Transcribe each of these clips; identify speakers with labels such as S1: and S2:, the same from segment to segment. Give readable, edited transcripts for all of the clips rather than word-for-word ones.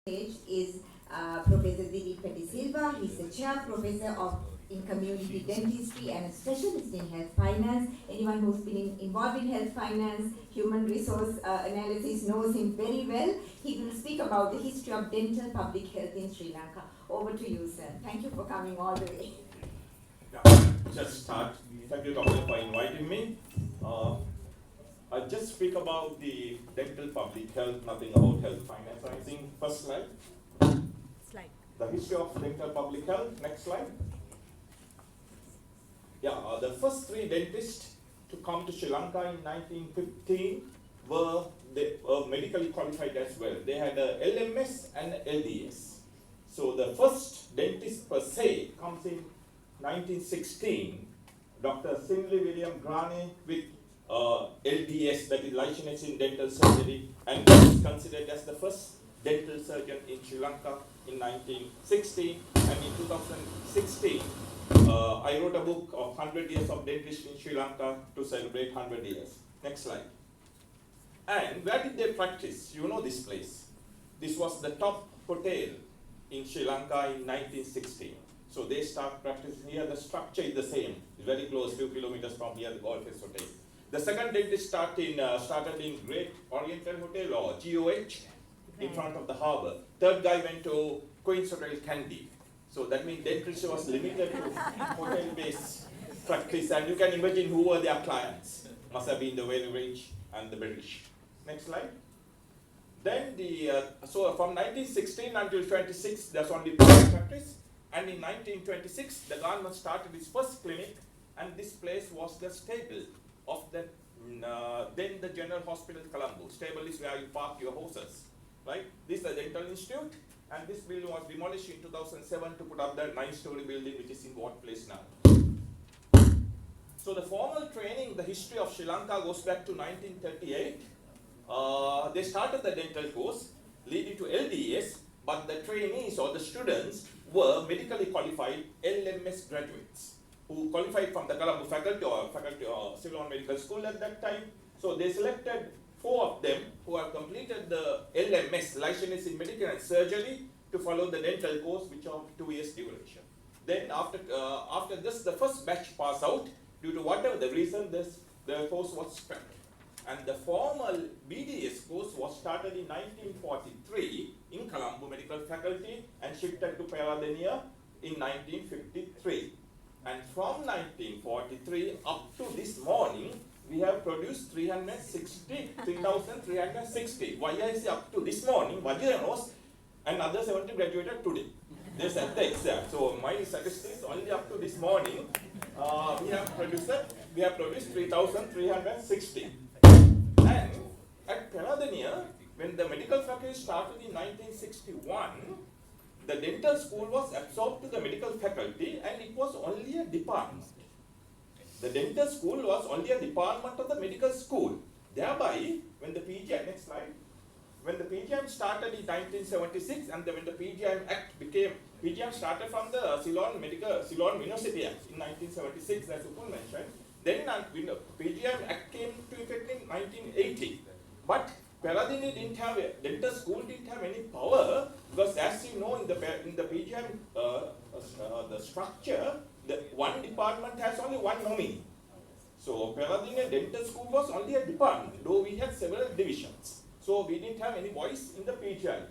S1: Is Professor Dilip Petty Silva. He's the chair professor in community dentistry and a specialist in health finance. Anyone who's been involved in health finance, human resource analysis knows him very well. He will speak about the history of dental public health in Sri Lanka. Over to you, sir. Thank you for coming all the way.
S2: Yeah, just start. Thank you, Doctor, for inviting me. I'll just speak about the dental public health, nothing about health finance. I think first slide. The history of dental public health. Next slide. Yeah, the first three dentists to come to Sri Lanka in 1915 were medically qualified as well. They had a LMS and a LDS. So the first dentist per se comes in 1916. Dr. Sinley William Grane with LDS, that is licence in dental surgery, and was considered as the first dental surgeon in Sri Lanka in 1916. And in 2016, I wrote a book of 100 years of dentistry in Sri Lanka to celebrate 100 years. Next slide. And where did they practice? You know this place. This was the top hotel in Sri Lanka in 1916. So they start practicing here. The structure is the same. It's very close, few kilometers from here, the Golf Face Hotel. The second dentist started in Great Oriental Hotel, or GOH, in front of the harbour. Third guy went to Queen's Hotel, Kandy. So that means dentistry was limited to hotel-based practice, and you can imagine who were their clients. Must have been the very rich and the British. Next slide. Then so from 1916 until 26, there's only private practice. And in 1926, the government started its first clinic, and this place was the stable of the then the General Hospital Colombo. Stable is where you park your horses, right? This is the Dental Institute, and this building was demolished in 2007 to put up the 9-story building, which is in what place now. So the formal training, the history of Sri Lanka goes back to 1938. They started the dental course, leading to LDS, but the trainees or the students were medically qualified LMS graduates who qualified from the Colombo faculty or Ceylon Medical School at that time. So they selected 4 of them who have completed the LMS, License in Medical and Surgery, to follow the dental course, which of 2 years duration. Then after this, the first batch passed out. Due to whatever the reason, the course was scrapped. And the formal BDS course was started in 1943 in Colombo Medical Faculty and shifted to Peradeniya in 1953. And from 1943 up to this morning, we have produced 3,360. Why I say up to this morning? Vajira knows another 70 graduated today. They said the exam. So my statistics only up to this morning, we have produced 3,360. And at Peradeniya, when the medical faculty started in 1961, the dental school was absorbed to the medical faculty, and it was only a department. The dental school was only a department of the medical school. Thereby, when the PGM, next slide, when the PGM started in 1976, and when the PGM Act became, PGM started from the Ceylon University Act in 1976, as Upul mentioned. Then the PGM Act came to effect in 1980. But Peradeniya didn't have, dental school didn't have any power, because as you know, in the PGM, the structure, the one department has only one nominee. So Peradeniya Dental School was only a department, though we had several divisions. So we didn't have any voice in the PGM.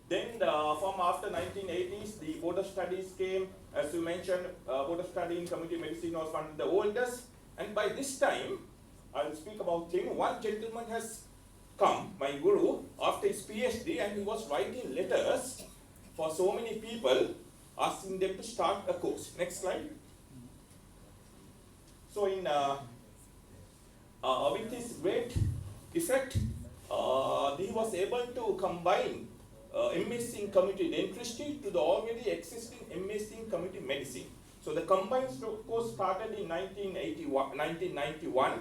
S2: Then from after 1980s, the Board of Studies came. As you mentioned, Board of Study in Community Medicine was one of the oldest. And by this time, I'll speak about him. One gentleman has come, my guru, after his PhD, and he was writing letters for so many people, asking them to start a course. Next slide. So with his great effect, he was able to combine MSc in community dentistry to the already existing MSc in community medicine. So the combined course started in 1991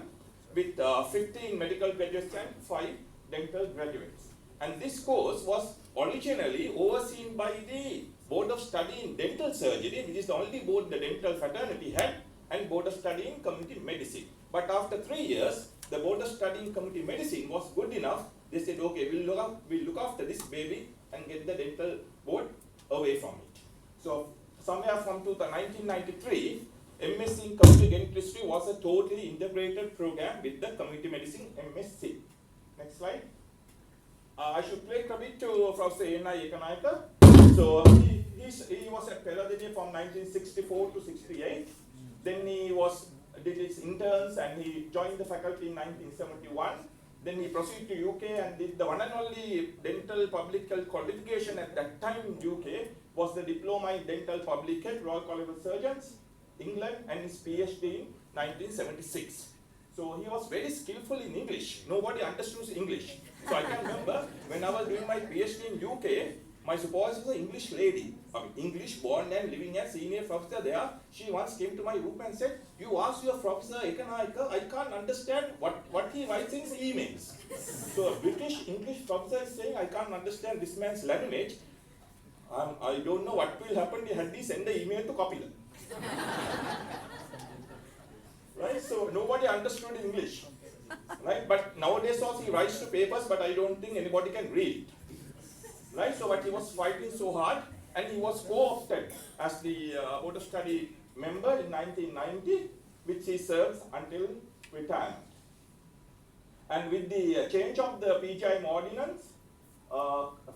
S2: with 15 medical graduates and 5 dental graduates. And this course was originally overseen by the Board of Study in Dental Surgery, which is the only board the dental fraternity had, and Board of Study in Community Medicine. But after 3 years, the Board of Study in Community Medicine was good enough. They said, okay, we'll look after this baby and get the dental board away from it. So somewhere from 1993, MSc in community dentistry was a totally integrated program with the community medicine MSc. Next slide. I should pay credit to Professor N.I. Ekanaika. So he was at Peladeniya from 1964 to 68. Then he did his interns and he joined the faculty in 1971. Then he proceeded to UK and did the one and only dental public health qualification at that time in UK was the diploma in dental public health, Royal College of Surgeons, England, and his PhD in 1976. So he was very skillful in English. Nobody understood English. So I can remember when I was doing my PhD in UK, my supervisor was an English lady, English born and living as senior professor there. She once came to my room and said, "You ask your professor Ekanaika, I can't understand what he writes in his emails." So a British English professor is saying, "I can't understand this man's language. I don't know what will happen." He had to send the email to Kapila. Right? So nobody understood English. Right? But nowadays also he writes to papers, but I don't think anybody can read it. Right? So but he was fighting so hard, and he was co-opted as the Board of Study member in 1990, which he serves until retirement. And with the change of the PGIM ordinance,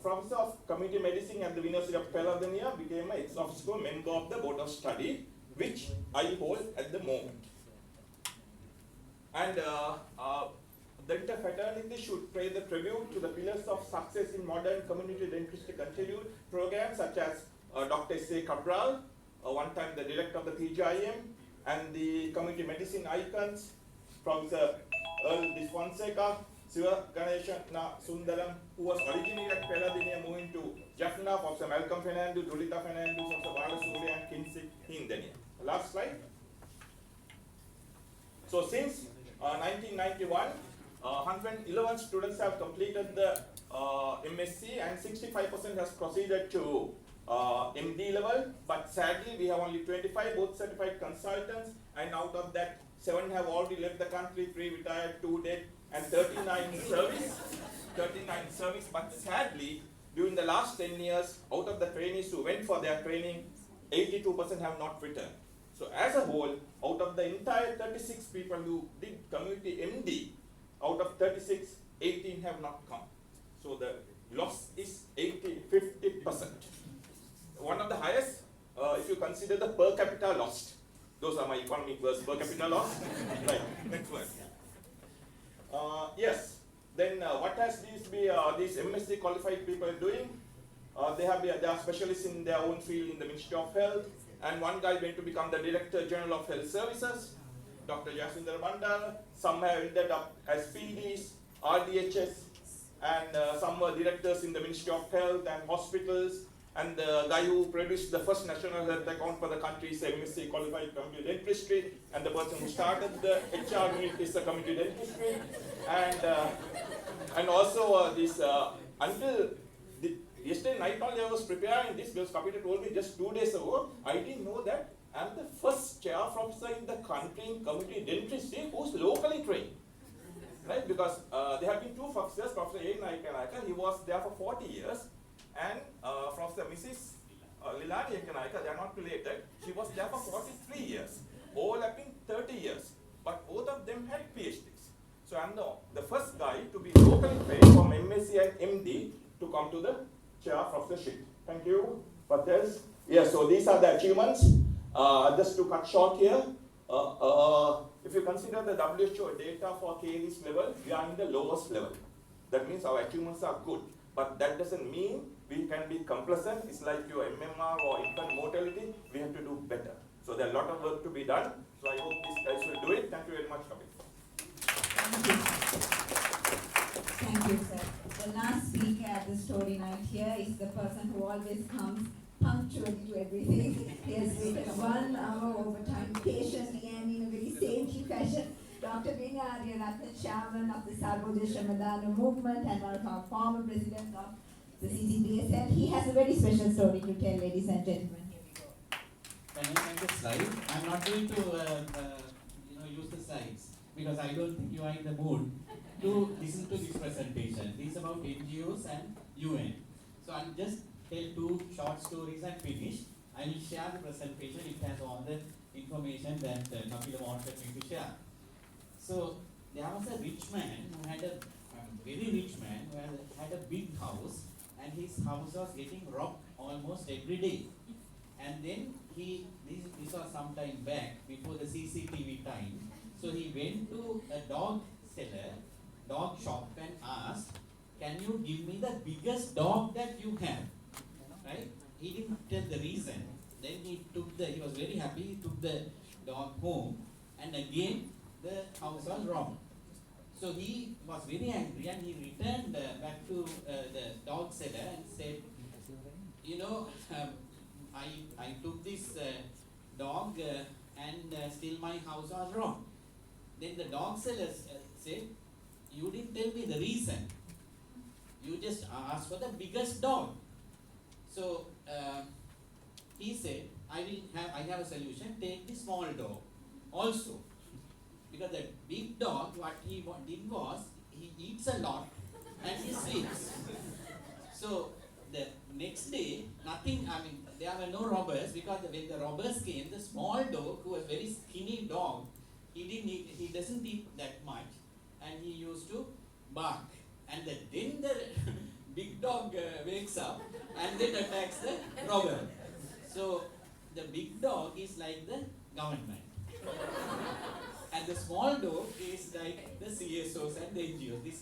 S2: Professor of Community Medicine at the University of Peladeniya became an ex officio member of the Board of Study, which I hold at the moment. And the fraternity should pay the tribute to the pillars of success in modern community dentistry continued programs such as Dr. S.A. Cabral, one time the director of the PGIM, and the community medicine icons, Professor Earl Disfonseca, Siva Ganeshana Sundaram, who was originally at Peladeniya, moving to Jaffna, Professor Malcolm Fernandez, Julita Fernandez, Professor Balasuri, and Kinsey Hindeniya. Last slide. So since 1991, 111 students have completed the MSc and 65% has proceeded to MD level, but sadly we have only 25 board certified consultants, and out of that 7 have already left the country, 3 retired, 2 dead, and 39 in service. 39 in service, but sadly during the last 10 years, out of the trainees who went for their training, 82% have not returned. So as a whole, out of the entire 36 people who did community MD, out of 36, 18 have not come. So the loss is 50%. One of the highest, if you consider the per capita lost. Those are my economic words, per capita loss. Right, next one. Yes, then what has these MSc qualified people doing? They are specialists in their own field in the Ministry of Health, and one guy went to become the Director General of Health Services, Dr. Jaswinder Bandara. Some have ended up as PDs, RDHS, and some were directors in the Ministry of Health and hospitals. And the guy who produced the first national health account for the country is MSc qualified community dentistry, and the person who started the HR unit is a community dentistry. And also until yesterday night only I was preparing this, because Kapita told me just 2 days ago, I didn't know that I'm the first chair professor in the country in community dentistry who's locally trained. Right? Because there have been 2 professors, Professor N.I. Ekanaika, he was there for 40 years, and Professor Mrs. Lilani Ekanaika, they are not related, she was there for 43 years, overlapping 30 years, but both of them had PhDs. So I'm the first guy to be locally trained from MSc and MD to come to the chair professorship. Thank you. What else? Yes, so these are the achievements. Just to cut short here, if you consider the WHO data for caries level, we are in the lowest level. That means our achievements are good, but that doesn't mean we can be complacent. It's like your MMR or infant mortality, we have to do better. So there's a lot of work to be done. So I hope these guys will do it. Thank you very much, Kapil.
S1: Thank you, sir. The last speaker at the story night here is the person who always comes punctually to everything. He has waited 1 hour overtime patiently and in a very saintly fashion. Dr. Vinaya Ratna, chairman of the Sarvojaya Shramadana movement and one of our former presidents of the CCBSL. He has a very special story to tell, ladies and gentlemen. Here we go.
S3: Can I make a slide? I'm not going to use the slides because I don't think you are in the mood to listen to this presentation. This is about NGOs and UN. So I'll just tell two short stories and finish. I will share the presentation. It has all the information that Kapila wanted me to share. So there was a rich man who had a very rich man who had a big house, and his house was getting robbed almost every day. And then this was some time back before the CCTV time. So he went to a dog shop, and asked, "Can you give me the biggest dog that you have?" Right? He didn't tell the reason. Then he was very happy. He took the dog home, and again the house was robbed. So he was very angry, and he returned back to the dog seller and said, I took this dog and still my house was robbed. Then the dog seller said, "You didn't tell me the reason. You just asked for the biggest dog." So he said, I have a solution. Take the small dog also. Because the big dog, what he did was, he eats a lot and he sleeps. So the next day, there were no robbers, because when the robbers came, the small dog, who was very skinny dog, he doesn't eat that much, and he used to bark. And then the big dog wakes up and then attacks the robber. So the big dog is like the government. And the small dog is like the CSOs and the NGOs. This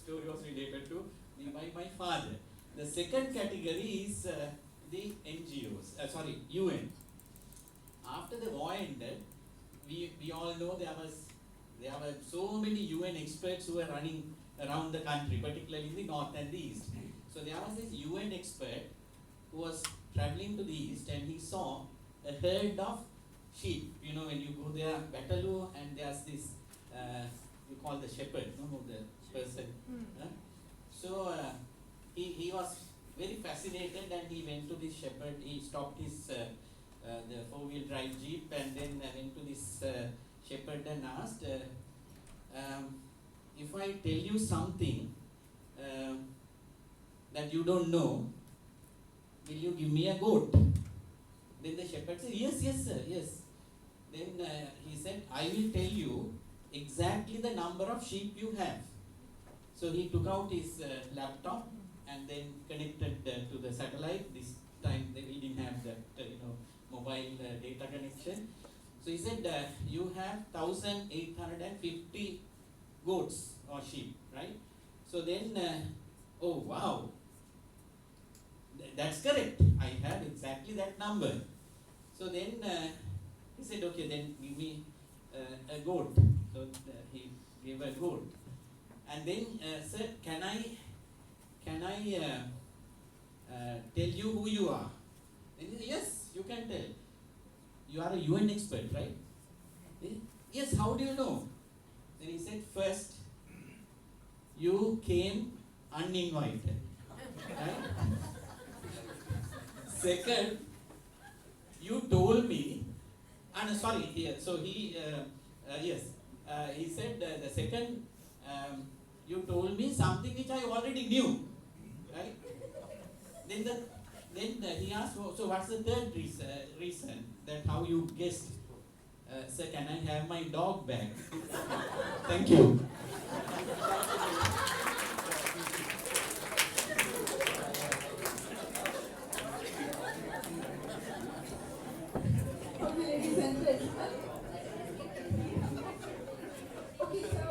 S3: story was related to me by my father. The second category is the NGOs, UN. After the war ended, we all know there were so many UN experts who were running around the country, particularly in the north and the east. So there was this UN expert who was traveling to the east, and he saw a herd of sheep. When you go there, Bataloo, and there's this, you call the shepherd, the person. So he was very fascinated, and he went to this shepherd. He stopped his the four-wheel drive jeep, and then went to this shepherd and asked, "If I tell you something that you don't know, will you give me a goat?" Then the shepherd said, "Yes, sir, yes." Then he said, "I will tell you exactly the number of sheep you have." So he took out his laptop and then connected to the satellite. This time we didn't have that mobile data connection. So he said, "You have 1,850 goats or sheep, right?" So then, "Oh wow, that's correct. I have exactly that number." So then he said, "Okay, then give me a goat." So he gave a goat. And then said, can I tell you who you are?" Then he said, "Yes, you can tell. You are a UN expert, right?" "Yes, how do you know?" Then he said, "First, you came uninvited, right? Second, you told me, he said the second, you told me something which I already knew, right?" Then he asked, "So what's the third reason that how you guessed?" "Sir, can I have my dog back?" Thank you.
S1: Okay, ladies and gentlemen. Okay, so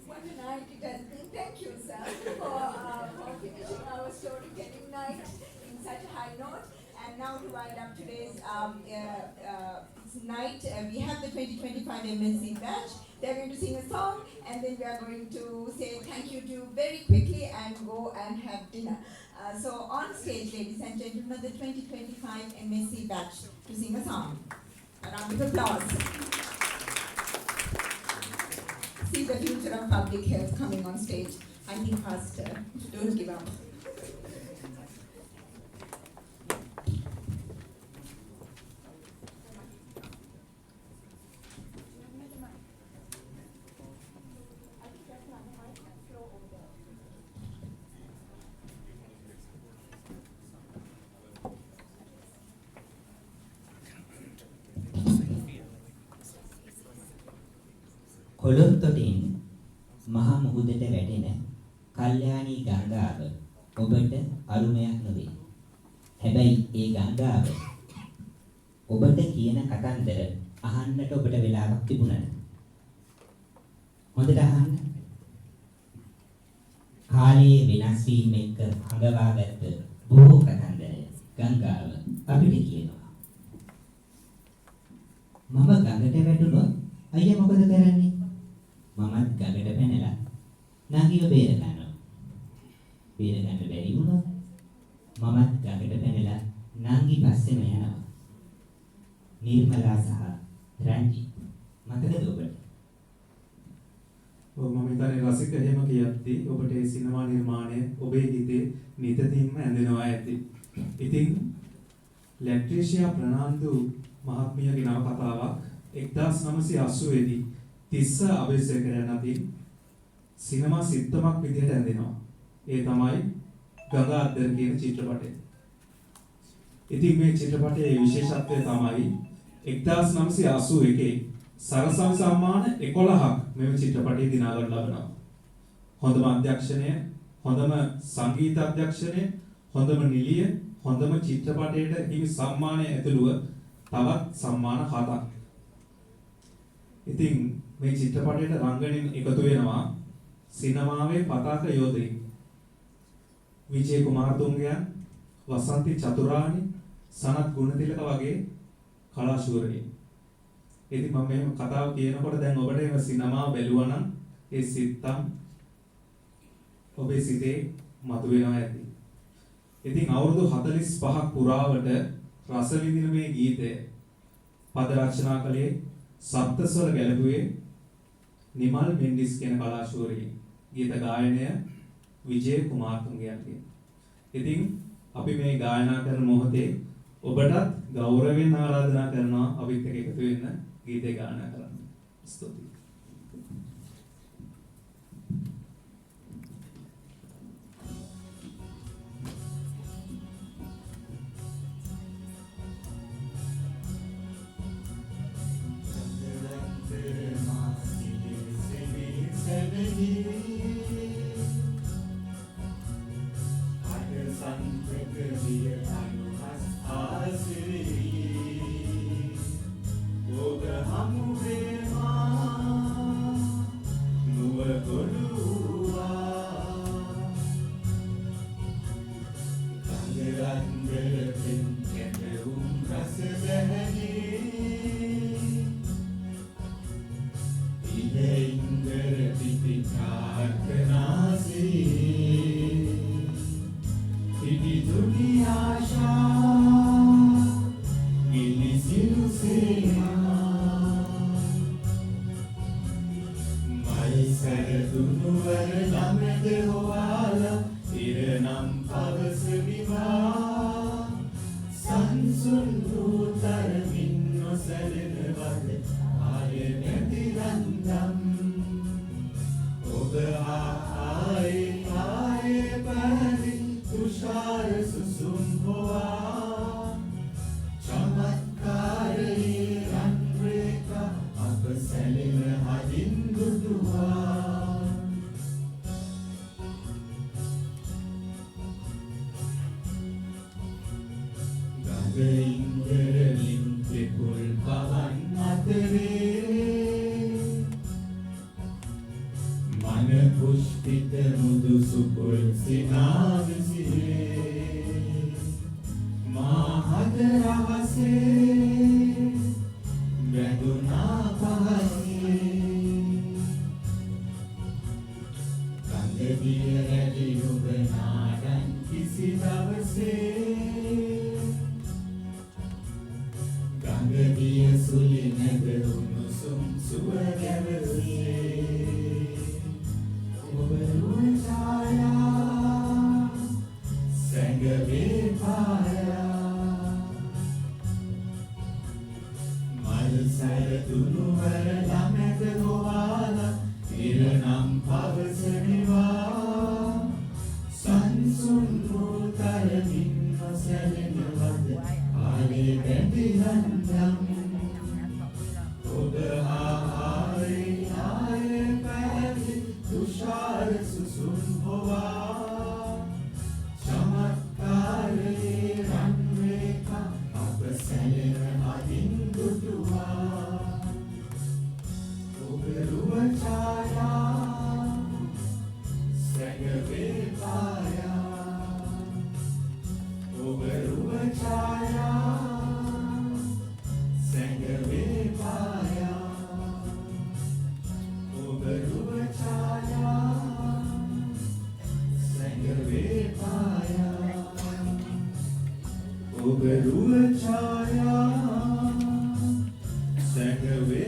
S1: what a night it has been. Thank you, sir, for finishing our storytelling night in such a high note. And now to wind up today's night, we have the 2025 MSc batch. They're going to sing a song, and then we are going to say thank you to very quickly and go and have dinner. So on stage, ladies and gentlemen, the 2025 MSc batch to sing a song. A round of applause. See the future of public health coming on stage. I think faster. Don't give up.
S4: පොළොන් තොටින් මහ මුහුදට වැටෙන කල්යාණී ගංගාව ඔබට අරුමයක් නොවේ. හැබැයි ඒ ගංගාව ඔබට කියන කතන්දර අහන්නට ඔබට වෙලාවක් තිබුණාද? හොඳට අහන්න. කාලයේ වෙනස් වීම එක්ක හඟවාගත්ත බොහෝ කතන්දර ගංගාව අපිට කියනවා. මම ගඟට වැටුණොත් අයියා මොකද කරන්නේ? මමත් ගඟට පැනලා නංගිව බේර ගන්නවා. බේර ගන්න බැරි වුණොත් මමත් ගඟට පැනලා නංගි පස්සෙම යනවා. නිර්මලා සහ රංජි මතකද ඔබට?
S5: ඔව් මම හිතන්නේ රසික එහෙම කියද්දි ඔබට ඒ සිනමා නිර්මාණය ඔබේ හිතේ නිතින්ම ඇඳෙනවා ඇති. ඉතින් ලැක්ටේෂියා ප්‍රනාන්දු මහත්මියගේ නවකතාවක් 1980 දී තිස්ස අබේසේකරයන් අතින් සිනමා සිත්තමක් විදිහට ඇඳෙනවා. ඒ තමයි ගංගා අද්දර කියන චිත්‍රපටය. ඉතින් මේ චිත්‍රපටයේ විශේෂත්වය තමයි 1981 සරසවි සම්මාන 11ක් මෙම චිත්‍රපටයේ දිනා ගන්න ලබනවා. හොඳම අධ්‍යක්ෂණය, හොඳම සංගීත අධ්‍යක්ෂණය, හොඳම නිළිය, හොඳම චිත්‍රපටයට හිමි සම්මානය ඇතුළුව තවත් සම්මාන 7ක්. ඉතින් මේ චිත්‍රපටයට රංගනින් එකතු වෙනවා සිනමාවේ පතාක යෝධයින් විජේ කුමාරතුංගයන්, වසන්ති චතුරානි, සනත් ගුණතිලක වගේ කලාශූරයින්. ඉතින් මම මේ කතාව කියනකොට දැන් ඔබට මේ සිනමා බැලුවා නම් ඒ සිත්තම් ඔබේ සිතේ මතුවෙනවා ඇති. ඉතින් අවුරුදු 45ක් පුරාවට රස විඳින මේ ගීතය පද රචනා කළේ සප්තස්වර ගැලපුවේ නිමල් මෙන්ඩිස් කියන කලාශූරී. ගීත ගායනය විජේ කුමාරතුංගයන්ගේ. ඉතින් අපි මේ ගායනා කරන මොහොතේ ඔබටත් ගෞරවයෙන් ආරාධනා කරනවා අපිත් එක්ක එකතු වෙන්න ගීතේ ගායනා කරන්න. ස්තුතියි.
S6: ඔබ ආයේ
S5: ඔබරුව ඡායා සැඟවේ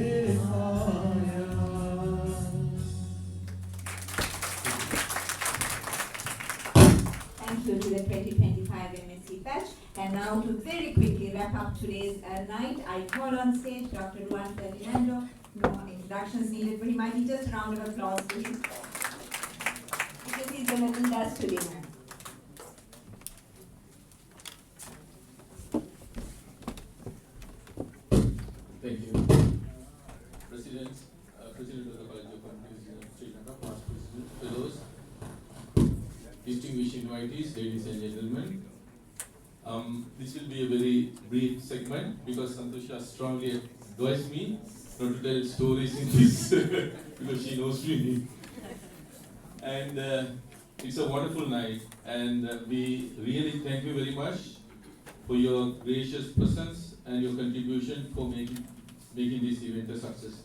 S1: Thank you to the 2025 MSc batch. And now to very quickly wrap up today's night, I call on stage Dr. Juan Ferdinando. No introductions needed, but he might be just a round of applause, please. Because he's going to lead us today, ma'am.
S6: Thank you. President of the College of Communication of Sri Lanka, past president, fellows, distinguished invitees, ladies and gentlemen. This will be a very brief segment because Santosha strongly advised me not to tell stories in this because she knows me. And it's a wonderful night, and we really thank you very much for your gracious presence and your contribution for making this event a success.